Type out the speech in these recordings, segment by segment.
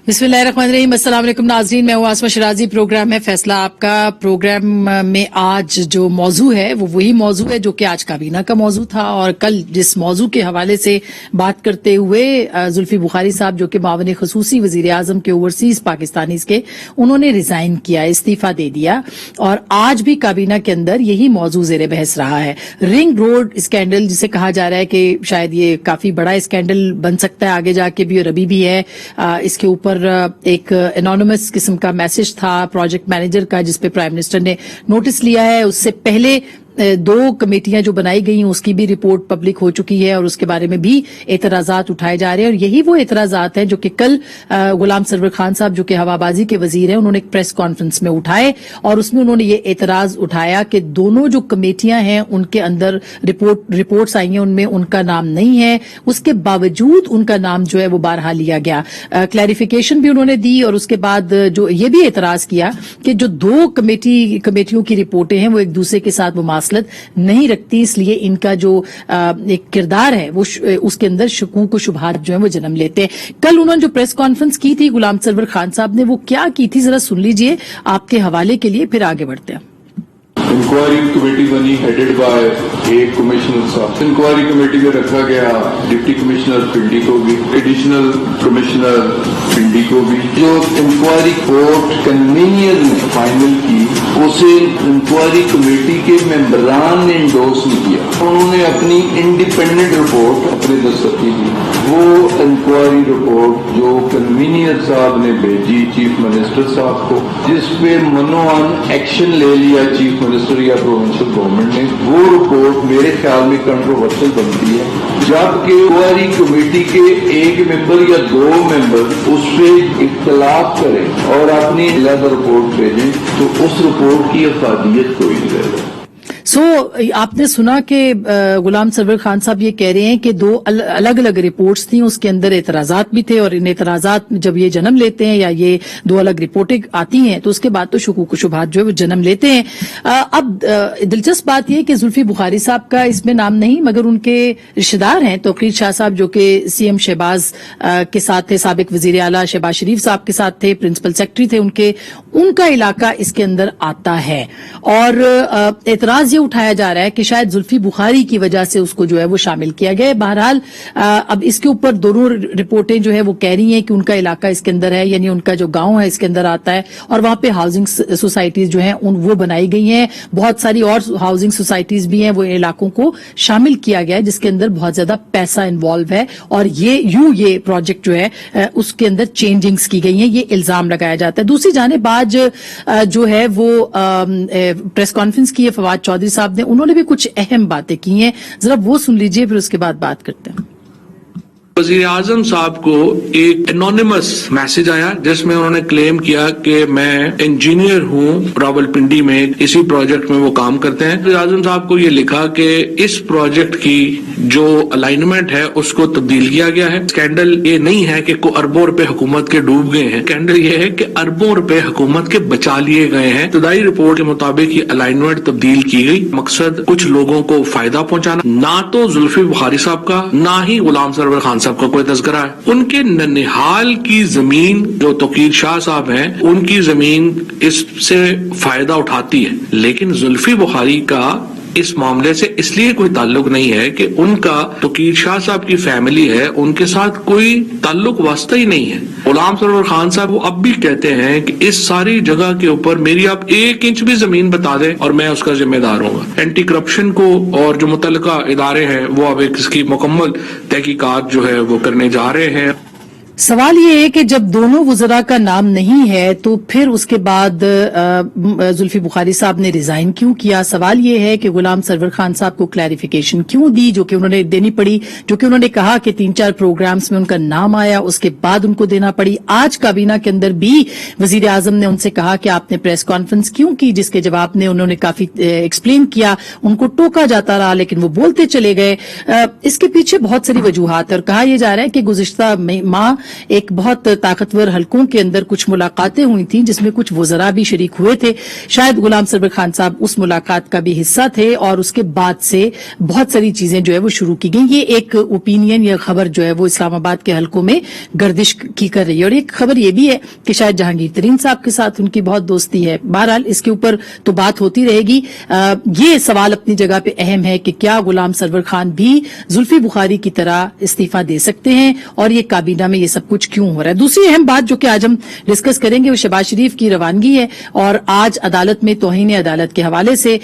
बिस्मिल्लाहिर्रहमानिर्रहीम। अस्सलाम वालेकुम नाज़रीन, मैं हूँ आसमा शिराजी। प्रोग्राम है फैसला आपका। प्रोग्राम में आज जो मौजू है वो वही मौजू है जो कि आज काबीना का मौजू था, और कल जिस मौजू के हवाले से बात करते हुए जुल्फी बुखारी साहब जो कि मावने खसूसी वजीर आजम के ओवरसीज पाकिस्तानीज के, उन्होंने रिजाइन किया, इस्तीफा दे दिया, और आज भी काबीना के अंदर यही मौजू जेर बहस रहा है। रिंग रोड स्कैंडल जिसे कहा जा रहा है कि शायद ये काफी बड़ा स्कैंडल बन सकता है आगे जाके भी, और अभी भी है। इसके ऊपर एक एनोनिमस किस्म का मैसेज था प्रोजेक्ट मैनेजर का जिसपे प्राइम मिनिस्टर ने नोटिस लिया है। उससे पहले दो कमेटियां जो बनाई गई हैं उसकी भी रिपोर्ट पब्लिक हो चुकी है, और उसके बारे में भी एतराजात उठाए जा रहे हैं। और यही वो एतराजात हैं जो कि कल गुलाम सरवर खान साहब जो कि हवाबाजी के वजीर हैं, उन्होंने एक प्रेस कॉन्फ्रेंस में उठाए, और उसमें उन्होंने ये एतराज उठाया कि दोनों जो कमेटियां हैं उनके अंदर रिपोर्ट्स आई हैं, उनमें उनका नाम नहीं है, उसके बावजूद उनका नाम जो है वो बारहा लिया गया। क्लैरिफिकेशन भी उन्होंने दी, और उसके बाद जो ये भी एतराज किया कि जो दो कमेटियों की रिपोर्टें हैं वो एक दूसरे के साथ वो नहीं रखती, इसलिए इनका जो एक किरदार है वो उसके अंदर शकूक और शुबहात जो है वो जन्म लेते हैं। कल उन्होंने जो प्रेस कॉन्फ्रेंस की थी गुलाम सरवर खान साहब ने, वो क्या की थी, जरा सुन लीजिए आपके हवाले के लिए, फिर आगे बढ़ते हैं। इंक्वायरी कमेटी बनी हेडेड बाय एक कमिश्नर साहब। इंक्वायरी कमेटी में रखा गया डिप्टी कमिश्नर पिंडी को भी, एडिशनल कमिश्नर पिंडी को भी। जो इंक्वायरी कोर्ट कन्वीनियर ने फाइनल की उसे इंक्वायरी कमेटी के मेंबरान ने इंडोर्स नहीं किया। उन्होंने अपनी इंडिपेंडेंट रिपोर्ट अपने दस्तखत दी। वो इंक्वायरी रिपोर्ट जो कन्वीनियर साहब ने भेजी चीफ मिनिस्टर साहब को, जिसपे मनोअन एक्शन ले लिया चीफ मिनिस्टर या प्रोविंशियल गवर्नमेंट ने, वो रिपोर्ट मेरे ख्याल में कंट्रोवर्शियल बनती है। जबकि इंक्वायरी कमेटी के एक मेंबर या दो मेंबर उस पर इख्तलाफ करें और अपनी अलग रिपोर्ट भेजें तो उस रिपोर्ट की अफादियत कोई नहीं रहेगा। आपने सुना कि गुलाम सरवर खान साहब ये कह रहे हैं कि दो अलग अलग रिपोर्ट्स थी, उसके अंदर एतराजात भी थे, और इन एतराजात जब ये जन्म लेते हैं या ये दो अलग रिपोर्टें आती हैं तो उसके बाद तो शकूक शुबहात जो है वो जन्म लेते हैं। अब दिलचस्प बात यह कि जुल्फी बुखारी साहब का इसमें नाम नहीं, मगर उनके रिश्तेदार हैं तौकीर शाह साहब जो कि सीएम शहबाज के साथ थे, साबिक वजीर आला शहबाज शरीफ साहब के साथ थे, प्रिंसिपल सेक्रेटरी थे उनका इलाका इसके अंदर आता है। और एतराज उठाया जा रहा है कि शायद जुल्फी बुखारी की वजह से उसको जो है वो शामिल किया गया है। बहरहाल अब इसके ऊपर दोनों रिपोर्टें जो है वो कह रही हैं कि उनका इलाका इसके अंदर है, यानी उनका जो गांव है इसके अंदर आता है, और वहां पे हाउसिंग सोसाइटीज जो हैं वो बनाई गई हैं। बहुत सारी और हाउसिंग सोसाइटीज भी हैं, वो इलाकों को शामिल किया गया है जिसके अंदर बहुत ज्यादा पैसा इन्वॉल्व है, और ये प्रोजेक्ट जो है उसके अंदर चेंजिंग्स की गई हैं, ये इल्जाम लगाया जाता है। दूसरी जानिब आज जो है वो प्रेस कॉन्फ्रेंस की है फवाद चौधरी साहब ने, उन्होंने भी कुछ अहम बातें की हैं, जरा वो सुन लीजिए, फिर उसके बाद बात करते हैं। वज़ीर आज़म साहब को एक एनोनिमस मैसेज आया जिसमें उन्होंने क्लेम किया कि मैं इंजीनियर हूं रावलपिंडी में, इसी प्रोजेक्ट में वो काम करते हैं। वज़ीर आज़म साहब को ये लिखा कि इस प्रोजेक्ट की जो अलाइनमेंट है उसको तब्दील किया गया है। स्कैंडल ये नहीं है कि अरबों रुपए हुकूमत के डूब गए हैं, स्कैंडल ये है कि अरबों रुपए हुकूमत के बचा लिए गए हैं। इब्तदाई रिपोर्ट के मुताबिक ये अलाइनमेंट तब्दील की गई, मकसद कुछ लोगों को फायदा पहुंचाना। ना तो जुल्फी बुखारी साहब का ना ही गुलाम सरवर खान का कोई तज़किरा है। उनके ननिहाल की जमीन जो तौकीर शाह साहब हैं, उनकी जमीन इससे फायदा उठाती है, लेकिन जुल्फी बुखारी का इस मामले से इसलिए कोई ताल्लुक नहीं है कि उनका तौकीर शाह साहब की फैमिली है, उनके साथ कोई ताल्लुक वास्ता ही नहीं है। गुलाम सरवर खान साहब वो अब भी कहते हैं कि इस सारी जगह के ऊपर मेरी आप 1 इंच भी जमीन बता दें और मैं उसका जिम्मेदार होगा। एंटी करप्शन को और जो मुतल्लिका इदारे हैं वो अब इसकी मुकम्मल तहकीकात जो है वो करने जा रहे हैं। सवाल ये है कि जब दोनों वज़रा का नाम नहीं है तो फिर उसके बाद जुल्फी बुखारी साहब ने रिजाइन क्यों किया। सवाल ये है कि गुलाम सरवर खान साहब को क्लैरिफिकेशन क्यों दी, जो कि उन्होंने देनी पड़ी, जो कि उन्होंने कहा कि 3-4 प्रोग्राम्स में उनका नाम आया, उसके बाद उनको देना पड़ी। आज काबीना के अंदर भी वजीर आजम ने उनसे कहा कि आपने प्रेस कॉन्फ्रेंस क्यों की, जिसके जवाब में उन्होंने काफी एक्सप्लेन किया, उनको टोका जाता रहा लेकिन वो बोलते चले गए। इसके पीछे बहुत सारी वजूहात है, और कहा यह जा रहा है कि गुज़िश्ता माह ایک بہت طاقتور حلقوں کے اندر کچھ ملاقاتیں ہوئی تھیں جس میں کچھ وزراء بھی شریک ہوئے تھے. شاید غلام سرور خان صاحب اس ملاقات کا بھی حصہ تھے اور اس کے بعد سے بہت ساری چیزیں جو ہے وہ شروع کی گئیں. یہ ایک اوپینین یا خبر جو ہے وہ اسلام آباد کے حلقوں میں گردش کی کر رہی ہے, اور ایک خبر یہ بھی ہے کہ شاید جہانگیر ترین صاحب کے ساتھ ان کی بہت دوستی ہے. بہرحال اس کے اوپر تو بات ہوتی رہے گی. یہ سوال اپنی جگہ پہ اہم ہے کہ کیا غلام سرور خان بھی زلفی بخاری کی طرح استعفیٰ دے سکتے ہیں, اور یہ کابینہ میں یہ سب کچھ کیوں ہو رہا ہے. دوسری اہم بات جو کہ آج ہم ڈسکس کریں گے وہ شہباز شریف کی روانگی ہے, اور آج عدالت میں توہین عدالت کے حوالے سے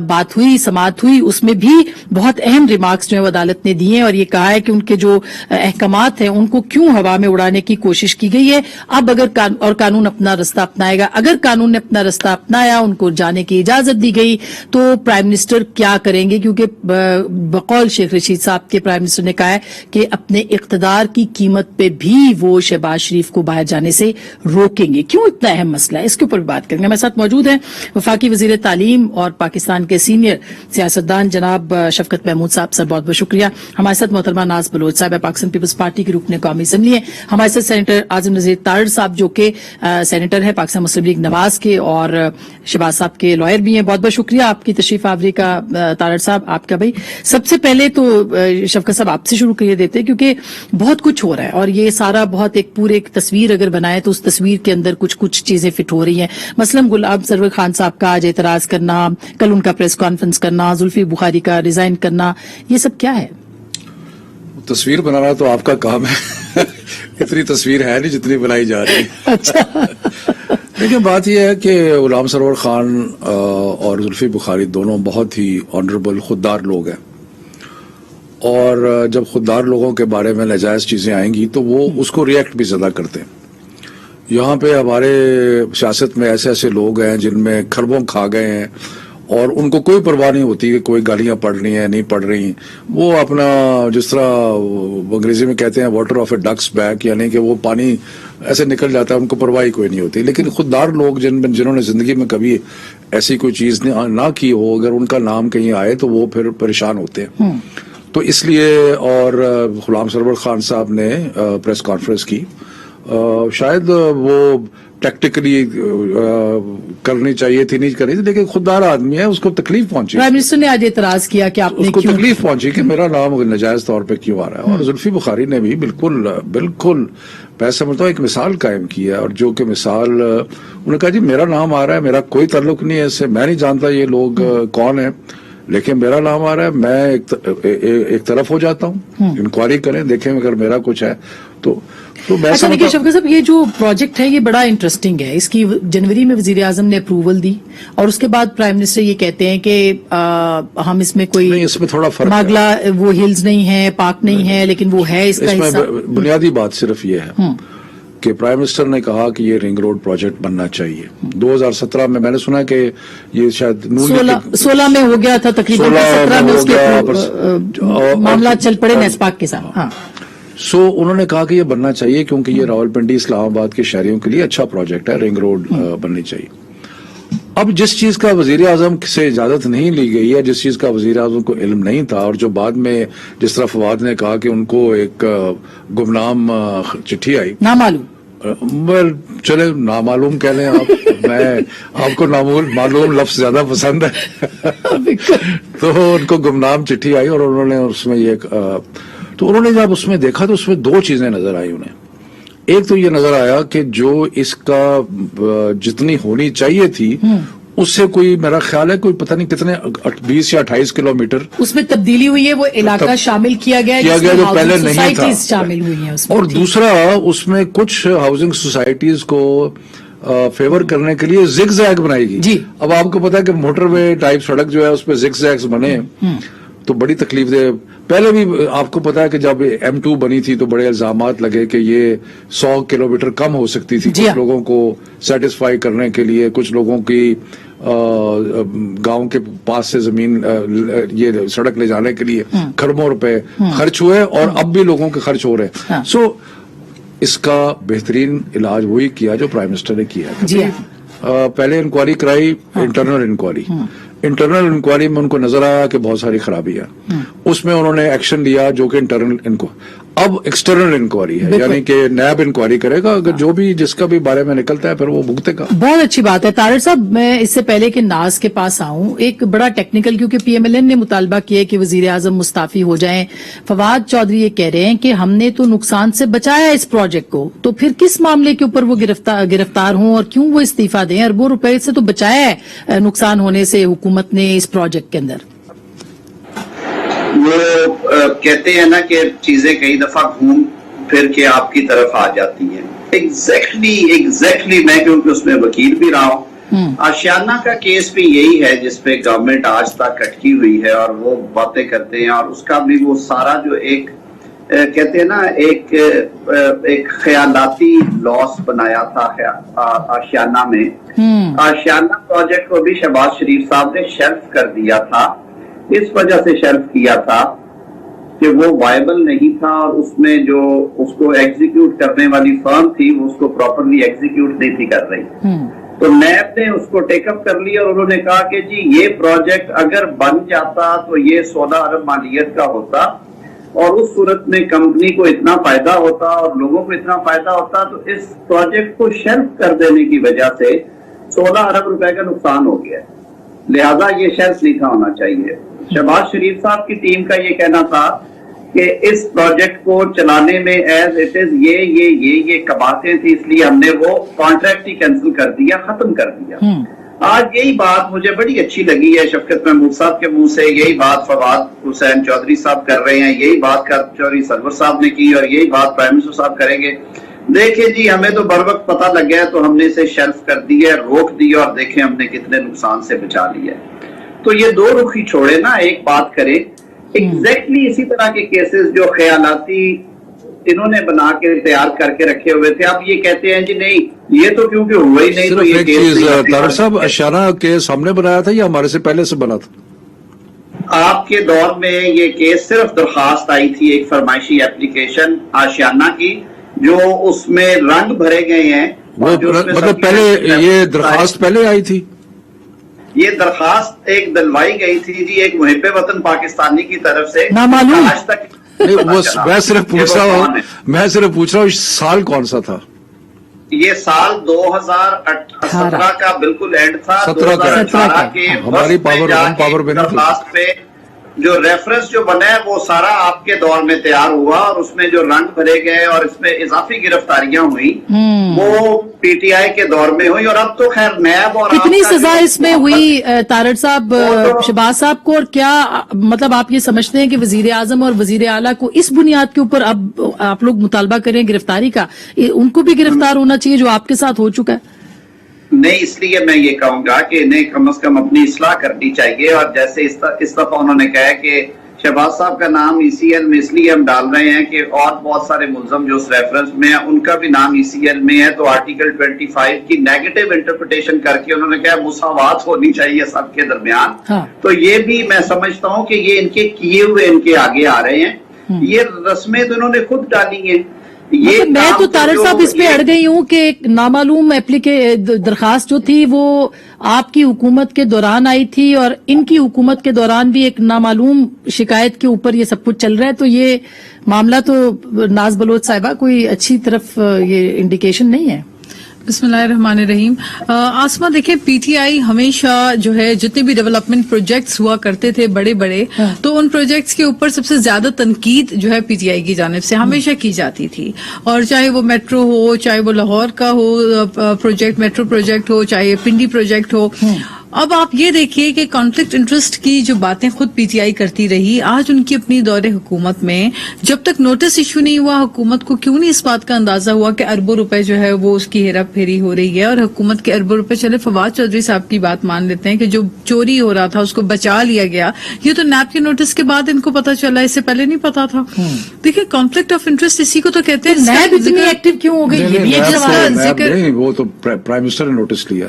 بات ہوئی, سماعت ہوئی, اس میں بھی بہت اہم ریمارکس جو ہے وہ عدالت نے دیے ہیں, اور یہ کہا ہے کہ ان کے جو احکامات ہیں ان کو کیوں ہوا میں اڑانے کی کوشش کی گئی ہے. اب اگر قانون اپنا رستہ اپنائے گا, اگر قانون نے اپنا رستہ اپنایا, ان کو جانے کی اجازت دی گئی, تو پرائم منسٹر کیا کریں گے, کیونکہ بقول شیخ رشید صاحب کے پرائم منسٹر نے کہا ہے کہ اپنے اقتدار کی قیمت پہ بھی وہ شہباز شریف کو باہر جانے سے روکیں گے. کیوں اتنا اہم مسئلہ ہے, اس کے اوپر بھی بات کریں گے. ہمارے ساتھ موجود ہیں وفاقی وزیر تعلیم اور پاکستان کے سینئر سیاستدان جناب شفقت محمود صاحب. سر بہت بہت شکریہ. ہمارے ساتھ محترمہ ناز بلوچ صاحب پاکستان پیپلز پارٹی کے رکن قومی اسمبلی ہیں. ہمارے ساتھ سینیٹر اعظم نذیر تارڑ صاحب جو کہ سینیٹر ہے پاکستان مسلم لیگ نواز کے, اور شہباز صاحب کے لائر بھی ہیں. بہت بہت شکریہ آپ کی تشریف آوری کا تارڑ صاحب. آپ کا بھائی سب سے پہلے تو شفقت صاحب آپ سے شروع کریے دیتے, کیونکہ بہت کچھ ہو رہا ہے اور یہ سارا بہت ایک پورے ایک تصویر اگر بنائے تو اس تصویر کے اندر کچھ چیزیں فٹ ہو رہی ہیں. مثلاً غلام سرور خان صاحب کا آج اعتراض کرنا, کل ان کا پریس کانفرنس کرنا, زلفی بخاری کا ریزائن کرنا, یہ سب کیا ہے؟ تصویر بنانا تو آپ کا کام ہے. اتنی تصویر ہے نہیں جتنی بنائی جا رہی ہے. اچھا. لیکن بات یہ ہے کہ غلام سرور خان اور زلفی بخاری دونوں بہت ہی آنریبل خوددار لوگ ہیں, اور جب خوددار لوگوں کے بارے میں ناجائز چیزیں آئیں گی تو وہ اس کو ریئیکٹ بھی زیادہ کرتے ہیں. یہاں پہ ہمارے سیاست میں ایسے ایسے لوگ ہیں جن میں کھربوں کھا گئے ہیں, اور ان کو کوئی پرواہ نہیں ہوتی کہ کوئی گالیاں پڑھ رہی ہیں نہیں پڑھ رہی. وہ اپنا جس طرح انگریزی میں کہتے ہیں water of a ducks back, یعنی کہ وہ پانی ایسے نکل جاتا ہے, ان کو پرواہ کوئی نہیں ہوتی. لیکن خوددار لوگ جنہوں نے زندگی میں کبھی ایسی کوئی چیز نہ کی ہو, اگر ان کا نام کہیں آئے تو وہ پھر پریشان ہوتے ہیں. تو اس لیے, اور غلام سرور خان صاحب نے پریس کانفرنس کی, شاید وہ ٹیکٹیکلی کرنی چاہیے تھی, نہیں کرنی تھی, لیکن خوددار آدمی ہے, اس کو تکلیف پہنچی. پرائم منسٹر نے آج اعتراض کیا کہ آپ نے اس کو تکلیف پہنچی کہ میرا نام ناجائز طور پہ کیوں آ رہا ہے. اور زلفی بخاری نے بھی بالکل میں سمجھتا ہوں ایک مثال قائم کی ہے, اور جو کہ مثال انہوں نے کہا جی میرا نام آ رہا ہے, میرا کوئی تعلق نہیں ہے اس سے, میں نہیں جانتا یہ لوگ کون ہیں, لیکن میرا نام آ رہا ہے, میں ایک طرف ہو جاتا ہوں, انکوائری کریں دیکھیں اگر میرا کچھ ہے تو میں. اچھا دیکھیے شفقت صاحب, یہ جو پروجیکٹ ہے یہ بڑا انٹرسٹنگ ہے. اس کی جنوری میں وزیر اعظم نے اپروول دی, اور اس کے بعد پرائم منسٹر یہ کہتے ہیں کہ ہم اس میں کوئی اس میں تھوڑا فرق ماگلا وہ ہلز نہیں ہے, پارک نہیں ہے, لیکن وہ ہے اس کا حصہ. بنیادی بات صرف یہ ہے کہ پرائم منسٹر نے کہا کہ یہ رنگ روڈ پروجیکٹ بننا چاہیے. 2017 میں نے سنا کہ یہ شاید 16 میں ہو گیا تھا تقریباً, 17 میں اس کے معاملات چل پڑے نیسپاک کے ساتھ. ہاں, انہوں نے کہا کہ یہ بننا چاہیے کیونکہ یہ راولپنڈی اسلام آباد کے شہریوں کے لیے اچھا پروجیکٹ ہے, رنگ روڈ بننی چاہیے. اب جس چیز کا وزیر اعظم سے اجازت نہیں لی گئی ہے, جس چیز کا وزیر اعظم کو علم نہیں تھا, اور جو بعد میں جس طرح فواد نے کہا کہ ان کو ایک گمنام چٹھی آئی, نامعلوم, چلے نامعلوم کہہ لیں آپ, میں آپ کو معلوم لفظ زیادہ پسند ہے. تو ان کو گمنام چٹھی آئی, اور انہوں نے اس میں یہ تو انہوں نے جب اس میں دیکھا تو اس میں دو چیزیں نظر آئی انہیں. ایک تو یہ نظر آیا کہ جو اس کا جتنی ہونی چاہیے تھی اس سے کوئی, میرا خیال ہے کوئی پتہ نہیں کتنے 20 یا 28 کلومیٹر اس میں تبدیلی ہوئی ہے, وہ علاقہ شامل کیا گیا جو پہلے نہیں تھا, شامل ہوئی ہیں. اور دوسرا اس میں کچھ ہاؤسنگ سوسائٹیز کو فیور کرنے کے لیے زگ زیگ بنائی گئی. جی, اب آپ کو پتا ہے کہ موٹر وے ٹائپ سڑک جو ہے اس پہ زگ زیگز بنے تو بڑی تکلیف دہ. پہلے بھی آپ کو پتا ہے کہ جب M2 بنی تھی تو بڑے الزامات لگے کہ یہ 100 کلومیٹر کم ہو سکتی تھی, کچھ لوگوں کو سیٹسفائی کرنے کے لیے, کچھ لوگوں کی گاؤں کے پاس سے زمین یہ سڑک لے جانے کے لیے کروڑوں روپے خرچ ہوئے, اور اب بھی لوگوں کے خرچ ہو رہے ہیں. سو اس کا بہترین علاج وہی کیا جو پرائم منسٹر نے کیا. پہلے انکوائری کرائی, انٹرنل انکوائری میں ان کو نظر آیا کہ بہت ساری خرابی ہے, اس میں انہوں نے ایکشن لیا جو کہ انٹرنل अब एक्सटर्नल इंक्वायरी है, बिल्कुल। यानी कि नैब इंक्वायरी करेगा, अगर जो भी जिसका भी बारे में निकलता है फिर वो भुगतेगा। बहुत अच्छी बात है। तारड़ साहब, मैं इससे पहले कि नाज के पास आऊं, एक बड़ा टेक्निकल, क्योंकि पीएमएलएन ने मुतालबा किया कि वजीर आजम मुस्ताफी हो जाएं। फवाद चौधरी ये कह रहे हैं कि हमने तो नुकसान से बचाया इस प्रोजेक्ट को, तो फिर किस मामले के ऊपर वो गिरफ्तार हों और क्यों वो इस्तीफा दें? अरबों रुपए से तो बचाया है नुकसान होने से हुकूमत ने इस प्रोजेक्ट के अंदर। वो कहते हैं ना कि चीजें कई दफा घूम फिर के आपकी तरफ आ जाती हैं। एग्जैक्टली मैं क्योंकि उसमें वकील भी रहा हूँ। आशियाना का केस भी यही है जिसपे गवर्नमेंट आज तक अटकी हुई है और वो बातें करते हैं, और उसका भी वो सारा जो एक कहते हैं ना एक ख्यालाती लॉस बनाया था आशियाना में। आशियाना प्रोजेक्ट को भी शहबाज शरीफ साहब ने शेल्फ कर दिया था। इस वजह से शेल्फ किया था कि वो वायबल नहीं था और उसमें जो उसको एग्जीक्यूट करने वाली फर्म थी वो उसको प्रॉपरली एग्जीक्यूट नहीं थी कर रही। तो नैब ने उसको टेकअप कर लिया और उन्होंने कहा कि जी ये प्रोजेक्ट अगर बन जाता तो ये 16 अरब मालियत का होता और उस सूरत में कंपनी को इतना फायदा होता और लोगों को इतना फायदा होता। तो इस प्रोजेक्ट को शेल्फ कर देने की वजह से 16 अरब रुपए का नुकसान हो गया, लिहाजा ये शेल्फ नहीं था होना चाहिए। शहबाज शरीफ साहब की टीम का ये कहना था कि इस प्रोजेक्ट को चलाने में एज इट इज ये कबातें थी, इसलिए हमने वो कॉन्ट्रैक्ट ही कैंसिल कर दिया, खत्म कर दिया। आज यही बात मुझे बड़ी अच्छी लगी है शफकत महमूद साहब के मुंह से, यही बात फवाद हुसैन चौधरी साहब कर रहे हैं, यही बात चौधरी सरवर साहब ने की और यही बात प्राइम मिनिस्टर साहब करेंगे। देखिए जी, हमें तो बर वक्त पता लग गया तो हमने इसे शेल्फ कर दी है, रोक दी और देखें हमने कितने नुकसान से बचा लिया है। तो ये दो रुख ही छोड़े ना, एक बात करें। एग्जैक्टली इसी तरह के केसेस जो ख्यालाती इन्होंने बना के तैयार करके रखे हुए थे, अब ये कहते हैं जी नहीं ये तो क्योंकि हुआ ही नहीं, तो ये केस तारड़ साहब आशियाना केस हमने बनाया था या हमारे से पहले से बना था? आपके दौर में ये केस सिर्फ दरखास्त आई थी, एक फरमाइशी एप्लीकेशन आशियाना की, जो उसमें रंग भरे गए हैं। वो मतलब पहले ये दरखास्त पहले आई थी? ये दरखास्त एक दिलवाई गई थी जी एक मुहिब्बे वतन पाकिस्तानी की तरफ से, नामालूम। आज तक नहीं, वो मैं सिर्फ पूछ रहा हूँ साल कौन सा था? ये साल 2017 का बिल्कुल एंड था। 2018 के हमारी पावर में दरखास्त पे जो रेफरेंस जो बना है वो सारा आपके दौर में तैयार हुआ और उसमें जो रंग भरे गए और इसमें इजाफी गिरफ्तारियां हुई वो पीटीआई के दौर में हुई। और अब तो खैर नैब और कितनी सजा इसमें हुई तारड़ साहब, शहबाज साहब को? और क्या मतलब आप ये समझते हैं कि वजीर आजम और वजीर आला को इस बुनियाद के ऊपर अब आप लोग मुतालबा करें गिरफ्तारी का, उनको भी गिरफ्तार होना चाहिए जो आपके साथ हो चुका है? नहीं, इसलिए मैं ये कहूंगा कि इन्हें कम से कम अपनी इस्लाह करनी चाहिए। और जैसे इस दफा उन्होंने कहा है कि शहबाज साहब का नाम ईसीएल में इसलिए हम डाल रहे हैं कि और बहुत सारे मुलजम जो उस रेफरेंस में है उनका भी नाम ईसीएल में है, तो आर्टिकल 25 की नेगेटिव इंटरप्रिटेशन करके उन्होंने कहा मुसावात होनी चाहिए सबके दरमियान। हाँ। तो ये भी मैं समझता हूँ कि ये इनके किए हुए इनके आगे आ रहे हैं। ये रस्में तो इन्होंने खुद डाली हैं। ये मतलब मैं तो तारड़ साहब इस पे अड़ गई हूँ कि एक नामालूम दरखास्त जो थी वो आपकी हुकूमत के दौरान आई थी और इनकी हुकूमत के दौरान भी एक नामालूम शिकायत के ऊपर ये सब कुछ चल रहा है। तो ये मामला तो नाज बलोच साहिबा कोई अच्छी तरफ ये इंडिकेशन नहीं है। बिस्मिल्लाहिर्रहमानिर्रहीम। आसमा देखिए, पीटीआई हमेशा जो है जितने भी डेवलपमेंट प्रोजेक्ट्स हुआ करते थे बड़े बड़े, तो उन प्रोजेक्ट्स के ऊपर सबसे ज्यादा तनकीद जो है पीटीआई की जानिब से हमेशा की जाती थी। और चाहे वो मेट्रो हो, चाहे वो लाहौर का हो प्रोजेक्ट, मेट्रो प्रोजेक्ट हो, चाहे पिंडी प्रोजेक्ट हो। अब आप ये देखिए कि कॉन्फ्लिक्ट इंटरेस्ट की जो बातें खुद पीटीआई करती रही, आज उनकी अपनी दौरे हुकूमत में जब तक नोटिस इशू नहीं हुआ, हुकूमत को क्यों नहीं इस बात का अंदाजा हुआ कि अरबों रुपए जो है वो उसकी हेरा फेरी हो रही है और हुकूमत के अरबों रुपए। चले फवाद चौधरी साहब की बात मान लेते हैं कि जो चोरी हो रहा था उसको बचा लिया गया, ये तो नैब के नोटिस के बाद इनको पता चला, इससे पहले नहीं पता था। देखिए, कॉन्फ्लिक्ट ऑफ इंटरेस्ट इसी को तो कहते हैं। नैब इतनी एक्टिव क्यों हो गई? नहीं, वो तो प्राइम मिनिस्टर ने नोटिस लिया,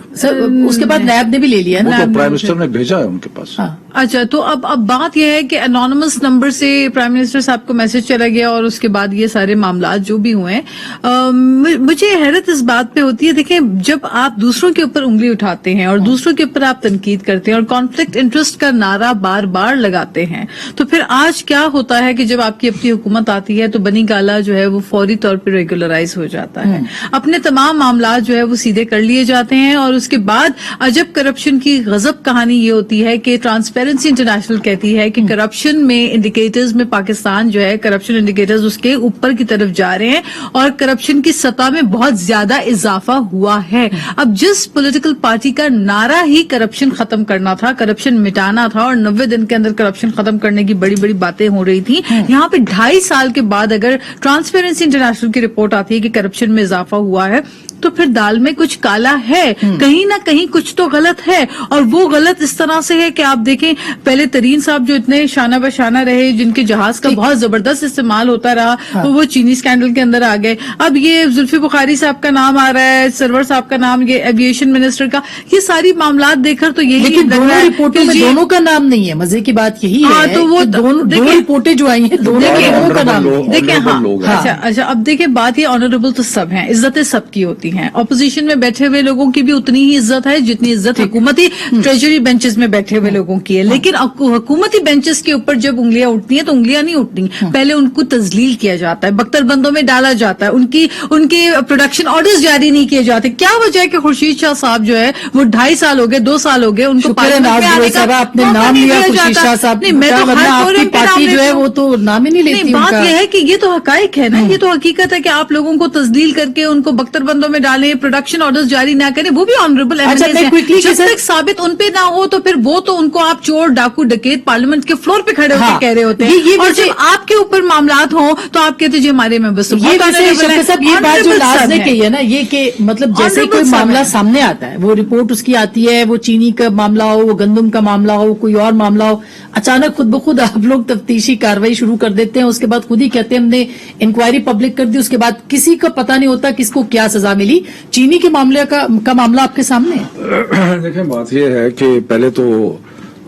उसके बाद नैब ने भी ले लिया। वो तो प्राइम मिनिस्टर ने भेजा है उनके पास। اچھا، تو اب بات یہ ہے کہ انونیمس نمبر سے پرائم منسٹر صاحب کو میسج چلا گیا اور اس کے بعد یہ سارے معاملات جو بھی ہوئے ہیں، مجھے حیرت اس بات پہ ہوتی ہے. دیکھیں، جب آپ دوسروں کے اوپر انگلی اٹھاتے ہیں اور دوسروں کے اوپر آپ تنقید کرتے ہیں اور کانفلکٹ انٹرسٹ کا نعرہ بار بار لگاتے ہیں، تو پھر آج کیا ہوتا ہے کہ جب آپ کی اپنی حکومت آتی ہے تو بنی گالا جو ہے وہ فوری طور پہ ریگولرائز ہو جاتا ہے، اپنے تمام معاملات جو ہے وہ سیدھے کر لیے جاتے ہیں. اور اس کے بعد عجب کرپشن کی غضب کہانی یہ ہوتی ہے کہ ٹرانسپیرنسی انٹرنیشنل کہتی ہے کہ کرپشن میں انڈیکیٹرز میں پاکستان جو ہے کرپشن انڈیکیٹرز اس کے اوپر کی طرف جا رہے ہیں اور کرپشن کی سطح میں بہت زیادہ اضافہ ہوا ہے. اب جس پولیٹیکل پارٹی کا نعرہ ہی کرپشن ختم کرنا تھا، کرپشن مٹانا تھا، اور 90 دن کے اندر کرپشن ختم کرنے کی بڑی بڑی باتیں ہو رہی تھیں، یہاں پہ 2.5 سال کے بعد اگر ٹرانسپیرنسی انٹرنیشنل کی رپورٹ آتی ہے کہ کرپشن میں اضافہ ہوا ہے تو پھر دال میں کچھ کالا ہے، کہیں نہ کہیں کچھ تو غلط ہے. اور وہ غلط اس طرح سے ہے کہ آپ دیکھیں، پہلے ترین صاحب جو اتنے شانہ بشانہ رہے، جن کے جہاز کا بہت زبردست استعمال ہوتا رہا، وہ چینی اسکینڈل کے اندر آ گئے. اب یہ زلفی بخاری صاحب کا نام آ رہا ہے، سرور صاحب کا نام، یہ ایویشن منسٹر کا، یہ ساری معاملات دیکھ کر تو یہی لیکن لگ دونوں رہا ہے رپورٹوں کہ میں دونوں کا نام نہیں ہے. مزے کی بات یہی ہے تو وہ کہ دونوں رپورٹیں جو آئی ہیں دونوں کا نام نہیں ہے. دیکھیں، ہاں لوگ ہیں. اچھا، اب دیکھیں، بات یہ آنریبل تو سب ہیں، عزتیں سب کی ہوتی ہیں. اپوزیشن میں بیٹھے ہوئے لوگوں کی بھی اتنی ہی عزت ہے جتنی عزت حکومتی ٹریجری بینچز میں بیٹھے ہوئے لوگوں کی ہے. لیکن حکومتی بینچز کے اوپر جب انگلیاں اٹھتی ہیں تو انگلیاں نہیں اٹھتی، پہلے ان کو تذلیل کیا جاتا ہے، بختر بندوں میں ڈالا جاتا ہے، ان کی پروڈکشن آرڈرز جاری نہیں کیے جاتے. کیا وجہ ہے کہ خورشید شاہ صاحب جو ہے وہ 2.5 سال ہو گئے، 2 سال ہو گئے ان کو پارلیمنٹ میں آنے کا آپ نے موقع نام نہیں لیا دیا خورشید جاتا. شاہ صاحب، نہیں، میں تو ہر آپ کی فورم پہ پارٹی نام جو ہے لیتی ہوں. وہ تو نام ہی نہیں لیتی. بات یہ ہے کہ یہ تو حقائق ہے نا، یہ تو حقیقت ہے کہ آپ لوگوں کو تذلیل کر کے ان کو بختر بندوں میں ڈالیں، پروڈکشن آرڈرز جاری نہ کریں، وہ بھی آنریبل جب تک ثابت ان پہ نہ ہو تو پھر وہ تو ان کو آپ چور ڈاکو ڈکیت پارلیمنٹ کے فلور پہ کھڑے ہو کے کہہ رہے ہوتے ہیں. اور جب آپ کے اوپر معاملات ہوں تو آپ کہتے جی ہمارے ممبرس یہ بات جو ناز نے کہی ہے نا، یہ کہ مطلب جیسے کوئی معاملہ سامنے آتا ہے، وہ رپورٹ اس کی آتی ہے، وہ چینی کا معاملہ ہو، وہ گندم کا معاملہ ہو، کوئی اور معاملہ ہو، اچانک خود بخود آپ لوگ تفتیشی کاروائی شروع کر دیتے ہیں. اس کے بعد خود ہی کہتے ہیں ہم نے انکوائری پبلک کر دی، اس کے بعد کسی کا پتہ نہیں ہوتا کس کو کیا سزا ملی. چینی کے معاملے کا معاملہ آپ کے سامنے ہے. دیکھیں، بات یہ ہے کہ پہلے تو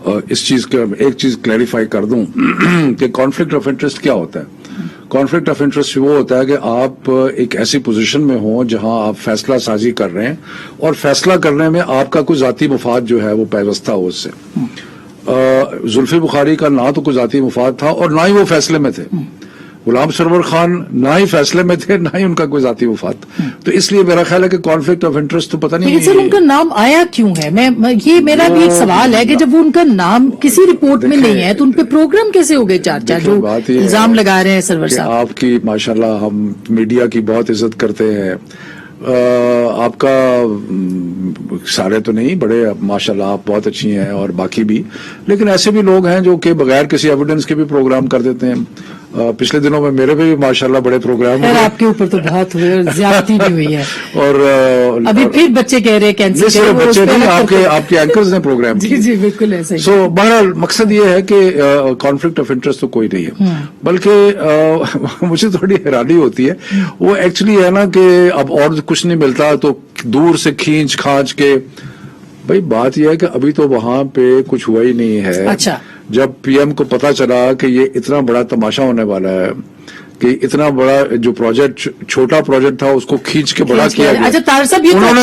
اس چیز کا ایک چیز کلیریفائی کر دوں کہ کانفلکٹ آف انٹرسٹ کیا ہوتا ہے. کانفلکٹ آف انٹرسٹ وہ ہوتا ہے کہ آپ ایک ایسی پوزیشن میں ہوں جہاں آپ فیصلہ سازی کر رہے ہیں اور فیصلہ کرنے میں آپ کا کوئی ذاتی مفاد جو ہے وہ پیوستہ ہو اس سے. زلفی بخاری کا نہ تو کوئی ذاتی مفاد تھا اور نہ ہی وہ فیصلے میں تھے. غلام سرور خان نہ ہی فیصلے میں تھے، نہ ہی ان کا کوئی ذاتی مفاد. تو اس لیے میرا خیال ہے کہ کانفلکٹ آف انٹرسٹ تو پتہ نہیں. لیکن سر ان کا نام آیا کیوں ہے؟ یہ میرا بھی ایک سوال ہے کہ جب وہ ان کا نام کسی رپورٹ میں نہیں ہے تو ان پہ پروگرام کیسے ہو گئے چار جو الزام لگا رہے ہیں سرور صاحب؟ آپ کی ماشاءاللہ ہم میڈیا کی بہت عزت کرتے ہیں. آپ کا سارے تو نہیں، بڑے ماشاءاللہ آپ بہت اچھی ہیں اور باقی بھی، لیکن ایسے بھی لوگ ہیں جو کہ بغیر کسی ایویڈنس کے بھی پروگرام کر دیتے ہیں. پچھلے دنوں میں میرے پہ بھی ماشاءاللہ بڑے پروگرام ہوئے. آپ کے اوپر تو بہت ہوئے اور زیادتی بھی ہوئی ہے. اور ابھی پھر بچے کہہ رہے ہیں کینسل. صرف بچے نہیں، آپ کے اینکرز نے پروگرام کیا. جی بالکل ایسا ہی. سو بہرحال مقصد یہ ہے کہ کانفلکٹ آف انٹرسٹ تو کوئی نہیں ہے، بلکہ مجھے تھوڑی حیرانی ہوتی ہے. وہ ایکچولی ہے نا کہ اب اور کچھ نہیں ملتا تو دور سے کھینچ کھانچ کے. بھائی بات یہ ہے کہ ابھی تو وہاں پہ کچھ ہوا ہی نہیں ہے. اچھا، جب پی ایم کو پتا چلا کہ یہ اتنا بڑا تماشا ہونے والا ہے کہ اتنا بڑا جو پروجیکٹ چھوٹا پروجیکٹ تھا اس کو کھینچ کے بڑا کیا گیا. اچھا طاہر صاحب، یہ انہوں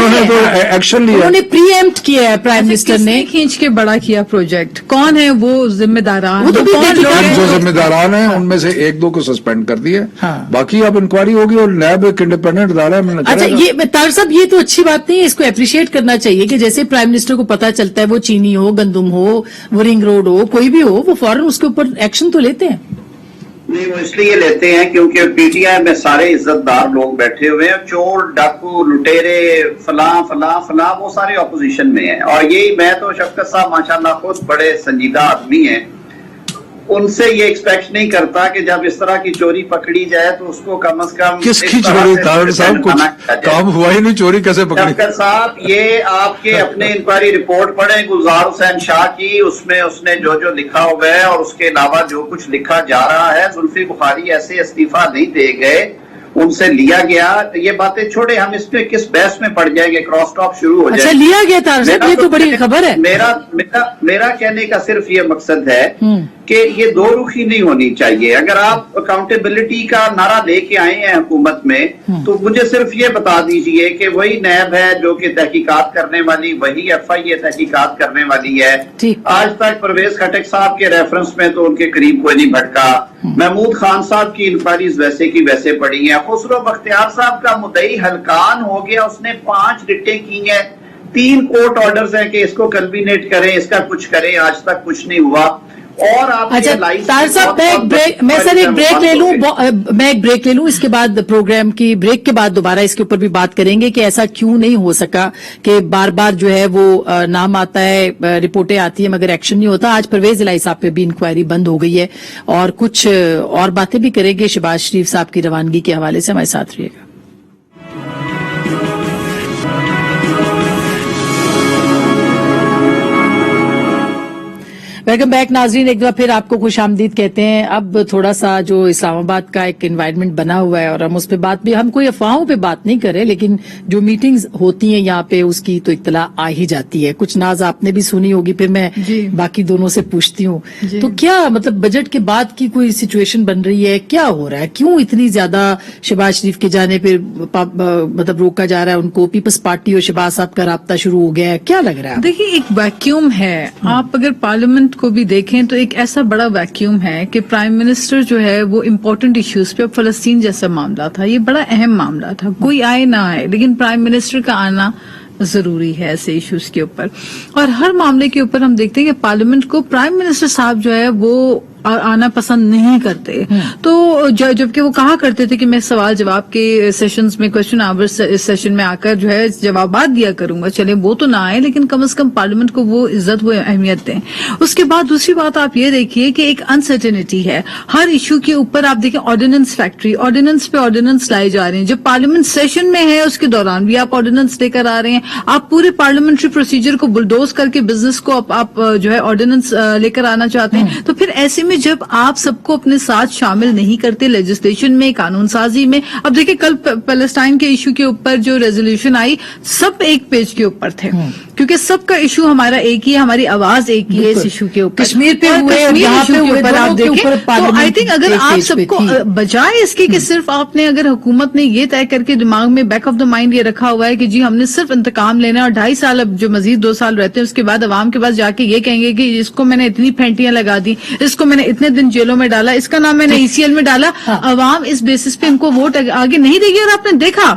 نے تو ایکشن لیا، انہوں نے پری ایمپٹ کیا ہے. پرائم منسٹر نے کھینچ کے بڑا کیا پروجیکٹ. کون ہے وہ ذمہ داران؟ جو ذمہ داران ہیں ان میں سے 1-2 کو سسپینڈ کر دیا، باقی اب انکوائری ہوگی اور لیب ایک انڈیپینڈنٹ ادارہ ہے. اچھا، یہ طاہر صاحب یہ تو اچھی بات نہیں ہے، اس کو اپریشیٹ کرنا چاہیے کہ جیسے پرائم منسٹر کو پتا چلتا ہے، وہ چینی ہو، گندم ہو، وہ رنگ روڈ ہو، کوئی بھی ہو، وہ فوراً اس کے اوپر ایکشن تو لیتے ہیں. نہیں، وہ اس لیے لیتے ہیں کیونکہ پی ٹی آئی میں سارے عزت دار لوگ بیٹھے ہوئے ہیں، چور ڈاکو لٹیرے فلاں فلاں فلاں، وہ سارے اپوزیشن میں ہیں. اور یہی میں تو شفقت صاحب ماشاءاللہ خود بڑے سنجیدہ آدمی ہیں، ان سے یہ ایکسپیکٹ نہیں کرتا کہ جب اس طرح کی چوری پکڑی جائے تو اس کو کم از کم کس کی چوری؟ طاہر صاحب کچھ کام ہوا ہی نہیں، چوری کیسے پکڑی؟ شفقت صاحب یہ آپ کے اپنے انکوائری رپورٹ پڑھیں گلزار حسین شاہ کی، اس میں اس نے جو لکھا ہوا ہے اور اس کے علاوہ جو کچھ لکھا جا رہا ہے. زلفی بخاری ایسے استعفیٰ نہیں دے گئے، उनसे लिया गया। ये बातें छोड़े, हम इसमें किस बहस में पड़ जाएंगे, क्रॉस टॉक शुरू हो अच्छा, जाएगा। लिया गया था, ये तो बड़ी खबर है। मेरा कहने का सिर्फ ये मकसद है कि ये दो रुखी नहीं होनी चाहिए। अगर आप अकाउंटेबिलिटी का नारा लेके आए हैं हुकूमत में, तो मुझे सिर्फ ये बता दीजिए कि वही नैब है जो कि तहकीकात करने वाली, वही FIA तहकीकात करने वाली है। आज तक परवेज खटक साहब के रेफरेंस में तो उनके करीब कोई नहीं भटका। महमूद खान साहब की इंक्वायरीज वैसे की वैसे पड़ी हैं। खुसरो बख्तियार साहब का मुद्दई हलकान हो गया, उसने 5 रिटें की हैं, 3 कोर्ट ऑर्डर्स हैं कि इसको कन्वीनेट करें, इसका कुछ करें, आज तक कुछ नहीं हुआ। और आप अच्छा तार साहब, मैं एक ब्रेक ले लूं, इसके बाद प्रोग्राम की ब्रेक के बाद दोबारा इसके ऊपर भी बात करेंगे कि ऐसा क्यों नहीं हो सका कि बार बार जो है वो नाम आता है, रिपोर्टें आती है, मगर एक्शन नहीं होता। आज परवेज इलाही साहब पे भी इंक्वायरी बंद हो गई है और कुछ और बातें भी करेंगे शहबाज शरीफ साहब की रवानगी के हवाले से। हमारे साथ रहिएगा। वेलकम बैक नाजरीन, एक बार फिर आपको खुश आमदीद कहते हैं। अब थोड़ा सा जो इस्लामाबाद का एक एनवायरनमेंट बना हुआ है और हम उस पर बात भी, हम कोई अफवाहों पे बात नहीं कर रहे, लेकिन जो मीटिंग्स होती हैं यहाँ पे उसकी तो इत्तला आ ही जाती है। कुछ नाज आपने भी सुनी होगी, फिर मैं बाकी दोनों से पूछती हूँ। तो क्या मतलब बजट के बाद की कोई सिचुएशन बन रही है, क्या हो रहा है, क्यों इतनी ज्यादा शहबाज शरीफ के जाने पे मतलब रोका जा रहा है उनको? पीपल्स पार्टी और शहबाज साहब का राब्ता शुरू हो गया है, क्या लग रहा है? देखिए, एक वैक्यूम है। आप अगर पार्लियामेंट को भी देखें तो एक ऐसा बड़ा वैक्यूम है कि प्राइम मिनिस्टर जो है वो इम्पोर्टेंट इश्यूज पे, फलस्तीन जैसा मामला था, ये बड़ा अहम मामला था, कोई आए ना आए, लेकिन प्राइम मिनिस्टर का आना जरूरी है ऐसे इश्यूज के ऊपर। और हर मामले के ऊपर हम देखते हैं कि पार्लियामेंट को प्राइम मिनिस्टर साहब जो है वो आना पसंद नहीं करते। तो जबकि वो कहा करते थे कि मैं सवाल जवाब के सेशंस में, क्वेश्चन आवर सेशन में आकर जो है जवाबात दिया करूंगा, चले वो तो ना आए लेकिन कम से कम पार्लियामेंट को वो इज्जत, वो अहमियत दें। उसके बाद दूसरी बात आप ये देखिए कि एक अनसर्टेनिटी है हर इश्यू के ऊपर। आप देखें ऑर्डिनेंस फैक्ट्री, ऑर्डिनेंस पे ऑर्डिनेंस लाई जा रहे हैं। जब पार्लियामेंट सेशन में है उसके दौरान भी आप ऑर्डिनेंस लेकर आ रहे हैं। आप पूरे पार्लियामेंट्री प्रोसीजर को बुलडोज करके बिजनेस को आप जो है ऑर्डिनेंस लेकर आना चाहते हैं। तो फिर ऐसे में जब आप सबको अपने साथ शामिल नहीं करते लेजिस्लेशन में, कानून साजी में, अब देखिए कल पैलेस्टाइन के इशू के ऊपर जो रेजोल्यूशन आई, सब एक पेज के ऊपर थे, क्योंकि सबका इशू हमारा एक ही है, हमारी आवाज एक ही है इस इशू के ऊपर। कश्मीर पे हुए, यहाँ पे हुए, आप देखें तो आई थिंक अगर आप सबको बजाय इसके कि सिर्फ आपने, अगर हुकूमत ने ये तय करके दिमाग में बैक ऑफ द माइंड ये रखा हुआ है कि जी हमने सिर्फ इंतकाम लेना है और 2.5 साल अब जो मजीद 2 साल रहते हैं उसके बाद अवाम के पास जाके ये कहेंगे कि इसको मैंने इतनी फेंटियां लगा दी, इसको मैंने इतने दिन जेलों में डाला, इसका नाम मैंने ECL में डाला, अवाम इस बेसिस पे इनको वोट आगे नहीं देगी। और आपने देखा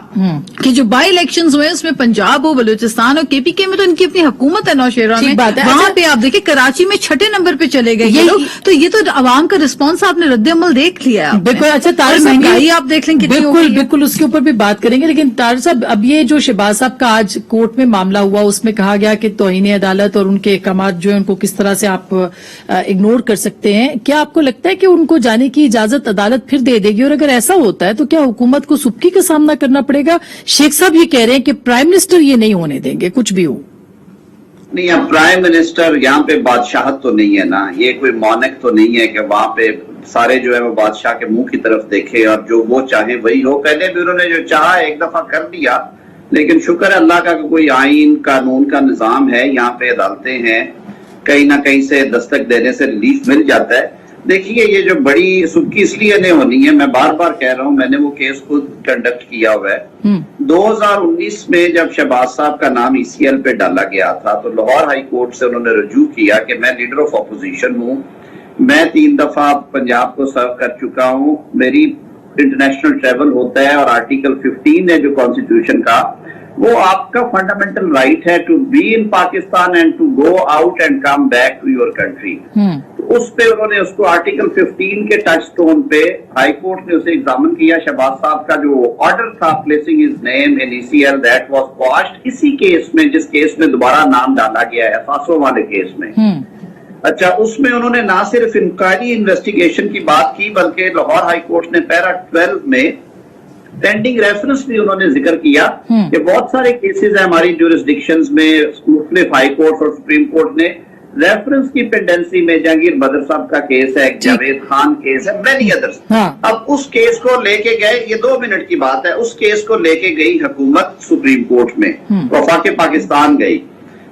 कि जो बाई इलेक्शंस हुए उसमें पंजाब हो, बलूचिस्तान हो, KPK में तो इनकी अपनी हुकूमत है नौशेरा में, वहां पे आप देखिए कराची में 6ठे नंबर पे चले गए ये लोग। तो ये तो अवाम का रिस्पॉन्स आपने रद्द-ए-अमल देख लिया। बिल्कुल। अच्छा तार महंगाई आप देख लें कितनी हो गई है। बिल्कुल उसके ऊपर भी बात करेंगे, लेकिन तार साहब अब ये जो शहबाज साहब का आज कोर्ट में मामला हुआ उसमें कहा गया कि तौहीन अदालत और उनके अहकाम जो है उनको किस तरह से आप इग्नोर कर सकते हैं। क्या आपको लगता है कि उनको जाने की इजाजत अदालत फिर दे देगी? और अगर ऐसा होता है तो क्या हुकूमत को सुबकी का सामना करना पड़ेगा? शेख साहब ये कह रहे हैं कि प्राइम मिनिस्टर ये नहीं होने देंगे कुछ भी हो। नहीं, अब प्राइम मिनिस्टर यहाँ पे बादशाहत तो नहीं है ना, ये कोई मौनक तो नहीं है कि वहां पे सारे जो है वो बादशाह के मुंह की तरफ देखे और जो वो चाहे वही हो। पहले भी उन्होंने जो चाहा एक दफा कर दिया, लेकिन शुक्र है अल्लाह का कोई आइन कानून का निजाम है, यहाँ पे अदालतें हैं, कहीं ना कहीं से दस्तक देने से रिलीफ मिल जाता है। देखिए ये जो बड़ी सुबकी इसलिए नहीं होनी है, मैं बार बार कह रहा हूं, मैंने वो केस खुद कंडक्ट किया हुआ है। 2019 में जब शहबाज साहब का नाम ECL पे डाला गया था तो लाहौर हाई कोर्ट से उन्होंने रजू किया कि मैं लीडर ऑफ अपोजिशन हूं, मैं 3 दफा पंजाब को सर्व कर चुका हूं, मेरी इंटरनेशनल ट्रेवल होता है और आर्टिकल 15 है जो कॉन्स्टिट्यूशन का, वो आपका फंडामेंटल राइट है to be in Pakistan and to go out and come back to your country. उस पे उन्होंने उसको आर्टिकल 15 के टच स्टोन पे हाई कोर्ट ने उसे एग्जामिन किया। शहबाज साहब का जो ऑर्डर था placing his name in ECL that was quashed इसी केस में, जिस केस में दोबारा नाम डाला गया है, फांसों वाले केस में। अच्छा, उसमें उन्होंने ना सिर्फ इंक्वायरी इन्वेस्टिगेशन की बात की बल्कि लाहौर हाई कोर्ट ने पैरा 12 में पेंडिंग रेफरेंस भी उन्होंने जिक्र किया कि बहुत सारे केसेस है हमारी ज्यूरिसडिक्शंस में, मुख्तलिफ हाई कोर्ट और सुप्रीम कोर्ट ने रेफरेंस की पेंडेंसी में जहांगीर बदर साहब का केस है, जावेद खान केस है, मैनी अदर्स। हाँ। अब उस केस को लेके गए, ये 2 मिनट की बात है, उस केस को लेके गई हुकूमत सुप्रीम कोर्ट में, वफाक पाकिस्तान गई।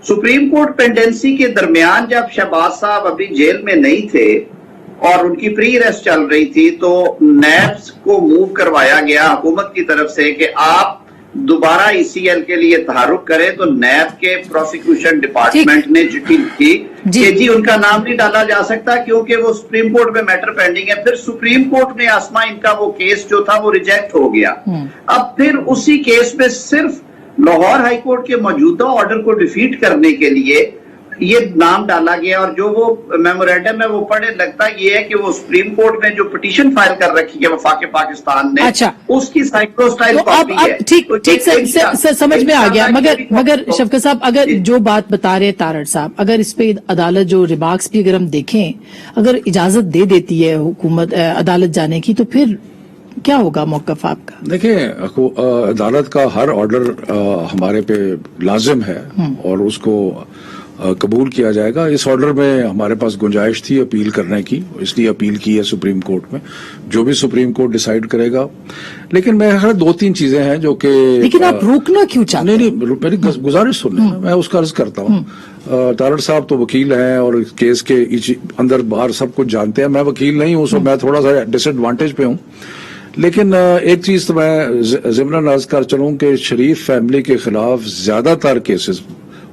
सुप्रीम कोर्ट पेंडेंसी के दरमियान जब शहबाज साहब अभी जेल में नहीं थे और उनकी प्री अरेस्ट चल रही थी, तो नैब को मूव करवाया गया हुकूमत की तरफ से कि आप दोबारा ईसीएल के लिए तहारुक करें, तो नैब के प्रोसिक्यूशन डिपार्टमेंट ने चिट्ठी लिखी कि जी उनका नाम नहीं डाला जा सकता क्योंकि वो सुप्रीम कोर्ट में मैटर पेंडिंग है। फिर सुप्रीम कोर्ट ने आसमा इनका वो केस जो था वो रिजेक्ट हो गया। अब फिर उसी केस में सिर्फ लाहौर हाई कोर्ट के मौजूदा ऑर्डर को डिफीट करने के लिए ये नाम डाला गया, और जो वो मेमोरेंडम है वो पढ़े लगता ये है कि वो सुप्रीम कोर्ट में जो पिटीशन फाइल कर रखी है वफाक पाकिस्तान ने, अच्छा, उसकी साइक्लोस्टाइल तो कॉपी है। ठीक तो ठीक समझ में आ गया। मगर शफकत साहब, अगर जो बात बता रहे तारड़ साहब, अगर इस पे अदालत जो रिमार्क्स भी अगर हम देखें, अगर इजाजत दे देती है हुकूमत अदालत जाने की, तो फिर क्या होगा मौकफ आपका? देखिए, अदालत का हर ऑर्डर हमारे पे लाजिम है और उसको कबूल किया जाएगा। इस ऑर्डर में हमारे पास गुंजाइश थी अपील करने की, इसलिए अपील की है सुप्रीम कोर्ट में, जो भी सुप्रीम कोर्ट डिसाइड करेगा। लेकिन मैं 2-3 चीजें हैं जो कि, लेकिन आप रोकना क्यों चाहते हैं? नहीं, मेरी गुजारिश सुनने, मैं उसका अर्ज करता हूँ। तारड़ साहब तो वकील हैं और केस के अंदर बाहर सब कुछ जानते हैं। मैं वकील नहीं हूँ, सो मैं थोड़ा सा डिसएडवांटेज पे हूँ। लेकिन एक चीज तो मैं ज़िमरन अर्ज कर चलूं कि शरीफ फैमिली के खिलाफ ज्यादातर केसेस,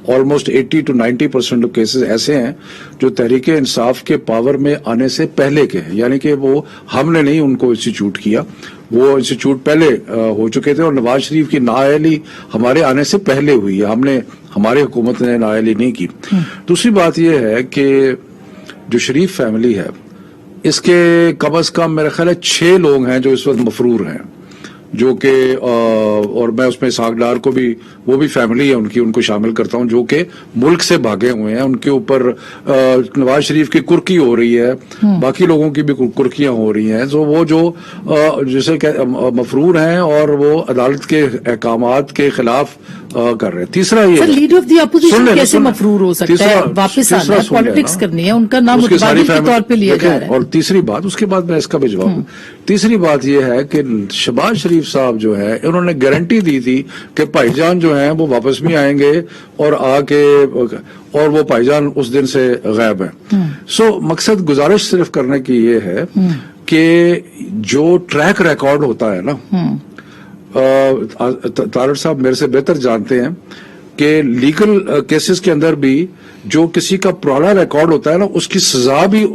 ऑलमोस्ट 80 to 90% केसेस ऐसे हैं जो तहरीक इंसाफ के पावर में आने से पहले के हैं, यानी कि वो हमने नहीं उनको इंस्टीट्यूट किया, वो इंस्टीट्यूट पहले हो चुके थे। और नवाज शरीफ की नाअहली हमारे आने से पहले हुई है, हमारी हुकूमत ने नाअहली नहीं की। दूसरी बात यह है कि जो शरीफ फैमिली है, इसके कम अज कम मेरा ख्याल है 6 लोग हैं जो इस वक्त मफरूर हैं, जो कि और मैं उसमें इसहाक डार को भी, वो भी फैमिली है उनकी, उनको शामिल करता हूं, जो कि मुल्क से भागे हुए हैं। उनके ऊपर नवाज शरीफ की कुर्की हो रही है, बाकी लोगों की भी कुर्कियां हो रही हैं। तो वो जो जैसे मफरूर हैं और वो अदालत के अहकामात के खिलाफ कर रहे हैं। तीसरा ये, लीडर ऑफ द अपोजिशन कैसे मफरूर हो सकता है? वापस आना है, पॉलिटिक्स करनी है, उनका नाम मुतबादिल के तौर पे लिया जा रहा है। और तीसरी बात, उसके बाद मैं इसका भी जवाब दूं। तीसरी बात यह है कि शहबाज शरीफ साहब जो है, इन्होंने गारंटी दी थी कि भाईजान जो है वो वापस भी आएंगे और आके, और वो भाईजान उस दिन से गायब है। सो मकसद गुजारिश सिर्फ करने की ये है कि जो ट्रैक रिकॉर्ड होता है ना, तारड़ साहब मेरे से बेहतर जानते हैं कि लीगल केसेस के अंदर भी जो किसी का पुराना रिकॉर्ड होता है ना, उसकी सजा भी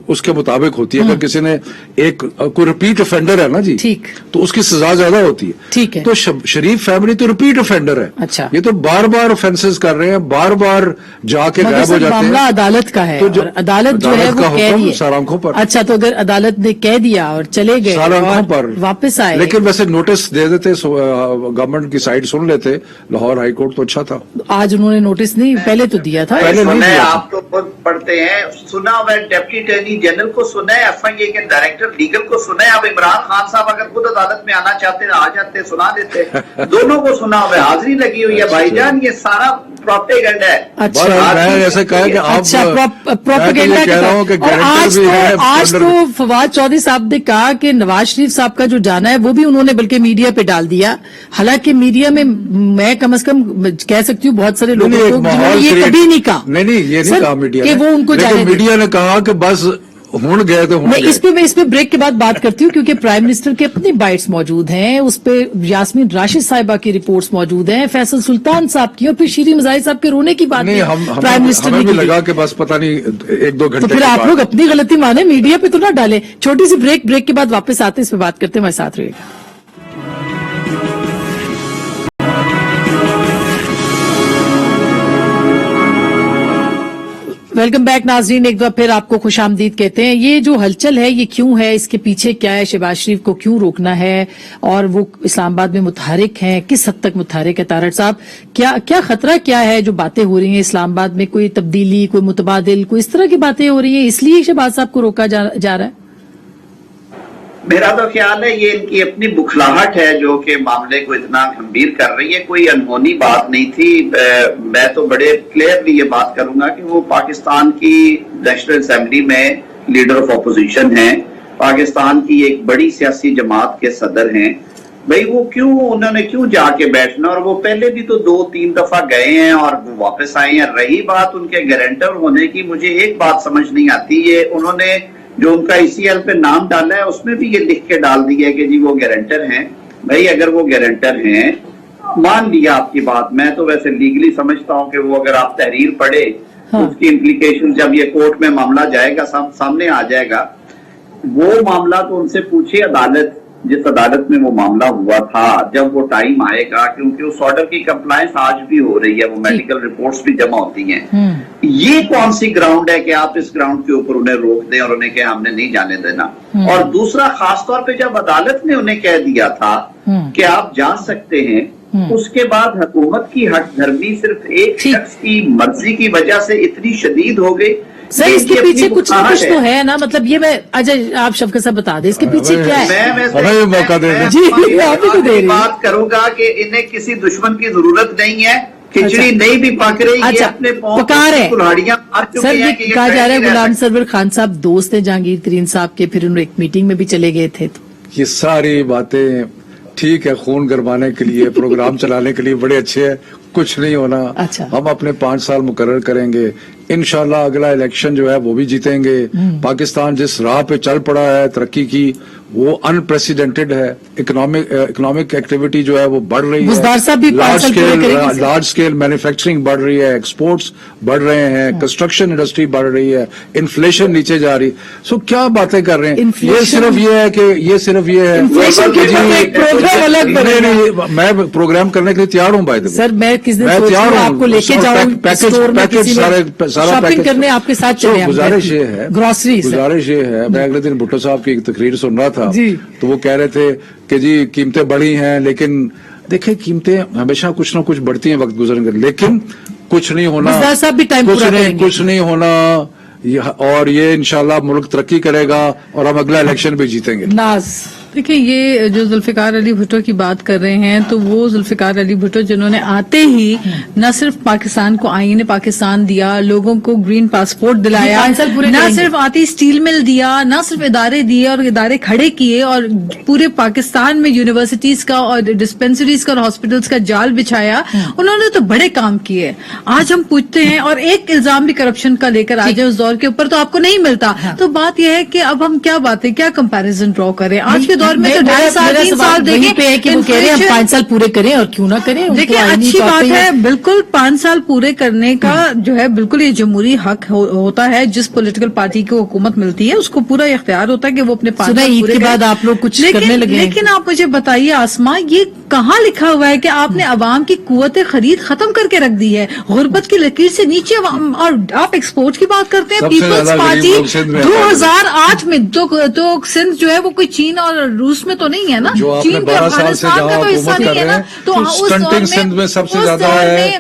उसके मुताबिक होती है। अगर किसी ने कोई रिपीट ऑफेंडर है ना जी, ठीक, तो उसकी सजा ज्यादा होती है। ठीक है। तो शरीफ फैमिली तो रिपीट ऑफेंडर है। अच्छा, ये तो बार बार ऑफेंसेस कर रहे हैं, बार बार जाके गायब हो जाते हैं। मामला अदालत का है, तो और अदालत जो है वो कह रही है सार आंखों पर। अच्छा, तो अगर अदालत ने कह दिया और चले गए सार आंखों पर वापस आए, लेकिन वैसे नोटिस दे देते, गवर्नमेंट की साइड सुन लेते, लाहौर हाई कोर्ट तो अच्छा था। आज उन्होंने नोटिस नहीं, पहले तो दिया था। पहले नहीं दिया था। आप तो खुद पढ़ते हैं, सुना हुआ डेप्टी अटॉर्नी जनरल को सुना है, एफआईए के डायरेक्टर लीगल को सुना है। अब इमरान खान साहब अगर खुद अदालत में आना चाहते आ जाते, सुना देते। दोनों को सुना हुआ है, हाजिरी लगी हुई है। भाईजान ये सारा प्रोपेगेंडा है। अच्छा, मैं ऐसे कहा कि आप, अच्छा, प्रोपेगेंडा कह रहा हूँ कि और आज है। तो फवाद चौधरी साहब ने कहा कि नवाज शरीफ साहब का जो जाना है वो भी उन्होंने बल्कि मीडिया पे डाल दिया। हालांकि मीडिया में मैं कम से कम कह सकती हूँ बहुत सारे लोगों को जिन्होंने ये कभी नहीं कहा। नहीं, ये नहीं कहा मीडिया कि वो उनको जाने दे। मीडिया ने कहा कि बस हुण गए तो मैं इस पे ब्रेक के बाद बात करती हूँ, क्योंकि प्राइम मिनिस्टर के अपनी बाइट्स मौजूद हैं, उस पे यास्मीन राशिद साहिबा की रिपोर्ट्स मौजूद हैं, फैसल सुल्तान साहब की, और फिर शीरी मजाही साहब के रोने की बात नहीं, प्राइम मिनिस्टर ने भी लगा कि बस पता नहीं 1-2 घंटे। तो फिर आप लोग अपनी गलती माने, मीडिया पे तो ना डालें। छोटी सी ब्रेक के बाद वापस आते इस पे बात करते हैं, हमारे साथ रहिएगा। वेलकम बैक नाजरीन, एक बार फिर आपको खुशामदीद कहते हैं। ये जो हलचल है ये क्यों है, इसके पीछे क्या है, शहबाज शरीफ को क्यों रोकना है, और वो इस्लामाबाद में मुतहरिक हैं, किस हद तक मुतहरिक है? तारड़ साहब, क्या खतरा क्या है? जो बातें हो रही हैं इस्लामाबाद में, कोई तब्दीली, कोई मुतबादिल, कोई इस तरह की बातें हो रही हैं, इसलिए शहबाज साहब को रोका जा रहा है? मेरा तो ख्याल है ये इनकी अपनी बुखलाहट है जो कि मामले को इतना गंभीर कर रही है, कोई अनहोनी बात नहीं थी। मैं तो बड़े क्लियरली ये बात करूंगा कि वो पाकिस्तान की नेशनल असेंबली में लीडर ऑफ अपोजिशन हैं, पाकिस्तान की एक बड़ी सियासी जमात के सदर हैं। भाई वो उन्होंने क्यों जाके बैठना, और वो पहले भी तो 2-3 दफा गए हैं और वो वापस आए हैं। रही बात उनके गारंटर होने की, मुझे एक बात समझ नहीं आती, ये उन्होंने जो उनका ईसीएल पे नाम डाला है उसमें भी ये लिख के डाल दिया है कि जी वो गारंटर हैं। भाई अगर वो गारंटर हैं, मान लिया आपकी बात, मैं तो वैसे लीगली समझता हूं कि वो अगर आप तहरीर पढ़े उसकी इम्प्लीकेशन जब ये कोर्ट में मामला जाएगा सामने आ जाएगा, वो मामला तो उनसे पूछिए अदालत, जिस अदालत में वो मामला हुआ था, जब वो टाइम आएगा, क्योंकि उस ऑर्डर की कंप्लायंस आज भी हो रही है, वो मेडिकल रिपोर्ट्स भी जमा होती हैं। ये कौन सी ग्राउंड है कि आप इस ग्राउंड के ऊपर उन्हें रोक दें और उन्हें कहें हमने नहीं जाने देना। और दूसरा, खासतौर पे जब अदालत ने उन्हें कह दिया था कि आप जा सकते हैं, उसके बाद हुकूमत की हठधर्मी सिर्फ एक शख्स की मर्जी की वजह से इतनी शदीद हो गई। सर इसके पीछे कुछ ना कुछ तो है ना, मतलब ये मैं अजय आप शफकत साहब बता दें इसके पीछे क्या है। हमें मौका दे दें। जी आप ही तो दे रही हैं। बात करूंगा कि इन्हें किसी दुश्मन की जरूरत नहीं है, खिचड़ी नहीं भी पक रही, ये अपने पका रहे कुल्हाड़ियां मार चुके सर, हैं ये कि कहा जा रहा है नहीं गुलाम रह सरवर खान साहब दोस्त हैं जहांगीर तरीन साहब के, फिर उन्होंने एक मीटिंग में भी चले गए थे। तो ये सारी बातें ठीक है, खून गरमाने के लिए, प्रोग्राम चलाने के लिए बड़े अच्छे हैं, कुछ नहीं होना। अच्छा। हम अपने 5 साल मुकर्रर करेंगे, इंशाल्लाह अगला इलेक्शन जो है वो भी जीतेंगे। पाकिस्तान जिस राह पे चल पड़ा है तरक्की की, वो अनप्रेसिडेंटेड है। इकोनॉमिक एक्टिविटी जो है वो बढ़ रही है, बुज़दार साहब भी 5 साल पूरे करेंगे सर। लार्ज स्केल मैन्युफैक्चरिंग बढ़ रही है, एक्सपोर्ट्स बढ़ रहे हैं, कंस्ट्रक्शन इंडस्ट्री बढ़ रही है, इन्फ्लेशन नीचे जा रही। सो क्या बातें कर रहे हैं, ये सिर्फ ये है कि इन्फ्लेशन के ऊपर एक प्रोग्राम अलग बनेगा। नहीं, मैं प्रोग्राम करने के लिए तैयार हूं भाई। सर मैं किस दिन सोच रहा हूं आपको लेके जाऊं स्टोर में, किसी में शॉपिंग करने आपके साथ चले हम। गुजारिश ये है, ग्रोसरी गुजारिश ये है, मैं अगले दिन भुट्टो साहब की एक तकरीर सुन रहा था, जी। तो वो कह रहे थे कि जी कीमतें बढ़ी हैं, लेकिन देखिए कीमतें हमेशा कुछ ना कुछ बढ़ती हैं वक्त गुजरने के, लेकिन कुछ नहीं होना, बुज़दार साहब भी टाइम पूरा करेंगे। कुछ नहीं होना, और ये इंशाल्लाह मुल्क तरक्की करेगा और हम अगला इलेक्शन भी जीतेंगे। नाज देखिए, ये जो जुल्फिकार अली भुट्टो की बात कर रहे हैं, तो वो जुल्फिकार अली भुट्टो जिन्होंने आते ही न सिर्फ पाकिस्तान को आईने पाकिस्तान दिया, लोगों को ग्रीन पासपोर्ट दिलाया, 5 साल पूरे न करेंगे। सिर्फ आती स्टील मिल दिया, न सिर्फ इदारे दिए और इदारे खड़े किए, और पूरे पाकिस्तान में यूनिवर्सिटीज का और डिस्पेंसरीज का और हॉस्पिटल्स का जाल बिछाया। उन्होंने तो बड़े काम किए। आज हम पूछते हैं, और एक इल्जाम भी करप्शन का लेकर आ जाए उस दौर के ऊपर, तो आपको नहीं मिलता। तो बात यह है कि अब हम क्या बातें, क्या कंपैरिजन ड्रॉ करें आज के दौर में। तो 2.5 साल 3 साल वहीं पे है कि वो कह रहे हैं हम 5 साल पूरे करें और क्यों ना करें। उनको देखिए, आईनी अच्छी तौर बात पे है, बिल्कुल 5 साल पूरे करने का जो है बिल्कुल ये जमहूरी हक होता है। जिस पॉलिटिकल पार्टी को हुकूमत मिलती है उसको पूरा इख्तियार होता है कि वो अपने 5 सुना साल ईद पूरे के करें। बाद आप लोग कुछ करने लगे हैं। लेकिन आप मुझे बताइए आसमा, ये कहाँ लिखा हुआ है कि आपने अवाम की कुव्वत खरीद खत्म करके रख दी है, गुर्बत की लकीर से नीचे, और आप एक्सपोर्ट की बात करते हैं। सबसे पीपल्स ज्यादा पार्टी गरीब लोग सिंध में 2008 में तो सिंध जो है वो कोई चीन और रूस में तो नहीं है ना, जो आपने चीन के 12 साल से अफगानिस्तान का जहां तो हिस्सा हुकूमत नहीं कर है रहे ना। हैं, तो तो उस दौर स्टंटिंग सिंध में सबसे उस ज्यादा दौर है। में